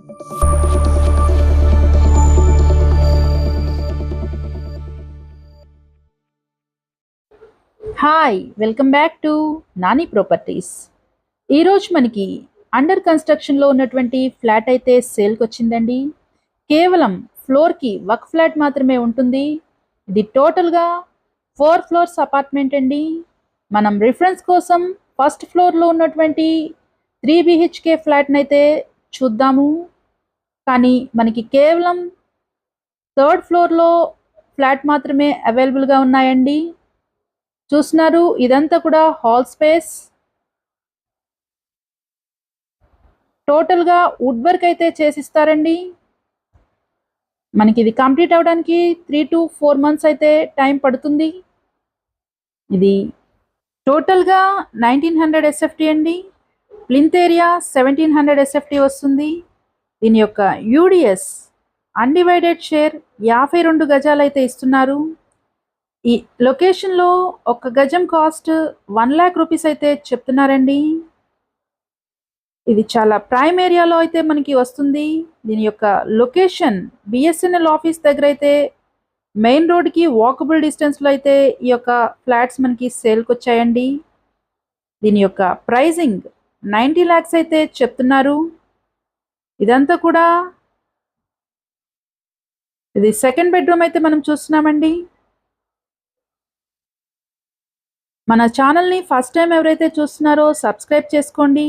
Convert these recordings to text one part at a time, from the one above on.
Hi, welcome back to Nani properties. ఈరోజు మనకి under కన్స్ట్రక్షన్లో ఉన్నటువంటి ఫ్లాట్ అయితే సేల్కి వచ్చిందండి. కేవలం ఫ్లోర్కి ఒక ఫ్లాట్ మాత్రమే ఉంటుంది. ఇది టోటల్గా 4 ఫ్లోర్స్ అపార్ట్మెంట్ అండి. మనం రిఫరెన్స్ కోసం ఫస్ట్ ఫ్లోర్లో ఉన్నటువంటి 3 BHK ఫ్లాట్ని అయితే చూద్దాము. కానీ మనకి కేవలం 3rd ఫ్లోర్లో ఫ్లాట్ మాత్రమే అవైలబుల్గా ఉన్నాయండి. చూస్తున్నారు, ఇదంతా కూడా హాల్ స్పేస్. టోటల్గా వుడ్ వర్క్ అయితే చేసిస్తారండి. మనకి ఇది కంప్లీట్ అవ్వడానికి 3 to 4 months అయితే టైం పడుతుంది. ఇది టోటల్గా 1900 SFT అండి. ప్లింత్ ఏరియా 1700 SFT వస్తుంది. దీని యొక్క UDS అన్డివైడెడ్ షేర్ 52 గజాలు అయితే ఇస్తున్నారు. ఈ లొకేషన్లో ఒక గజం కాస్ట్ 1 lakh రూపీస్ అయితే చెప్తున్నారండి. ఇది చాలా ప్రైమ్ ఏరియాలో అయితే మనకి వస్తుంది. దీని యొక్క లొకేషన్ BSNL ఆఫీస్ దగ్గర అయితే మెయిన్ రోడ్కి వాకబుల్ డిస్టెన్స్లో అయితే ఈ యొక్క ఫ్లాట్స్ మనకి సేల్కి వచ్చాయండి. దీని యొక్క ప్రైజింగ్ 90 lakhs అయితే చెప్తున్నారు. ఇదంతా కూడా ఇది సెకండ్ బెడ్రూమ్ అయితే మనం చూస్తున్నామండి. మన ఛానల్ని ఫస్ట్ టైం ఎవరైతే చూస్తున్నారో సబ్స్క్రైబ్ చేసుకోండి.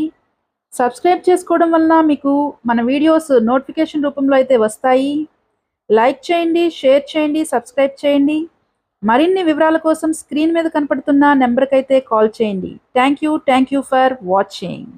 సబ్స్క్రైబ్ చేసుకోవడం వలన మీకు మన వీడియోస్ నోటిఫికేషన్ రూపంలో అయితే వస్తాయి. లైక్ చేయండి, షేర్ చేయండి, సబ్స్క్రైబ్ చేయండి. మరిన్ని వివరాల కోసం స్క్రీన్ మీద కనపడుతున్న నెంబర్కి అయితే కాల్ చేయండి. Thank you for watching.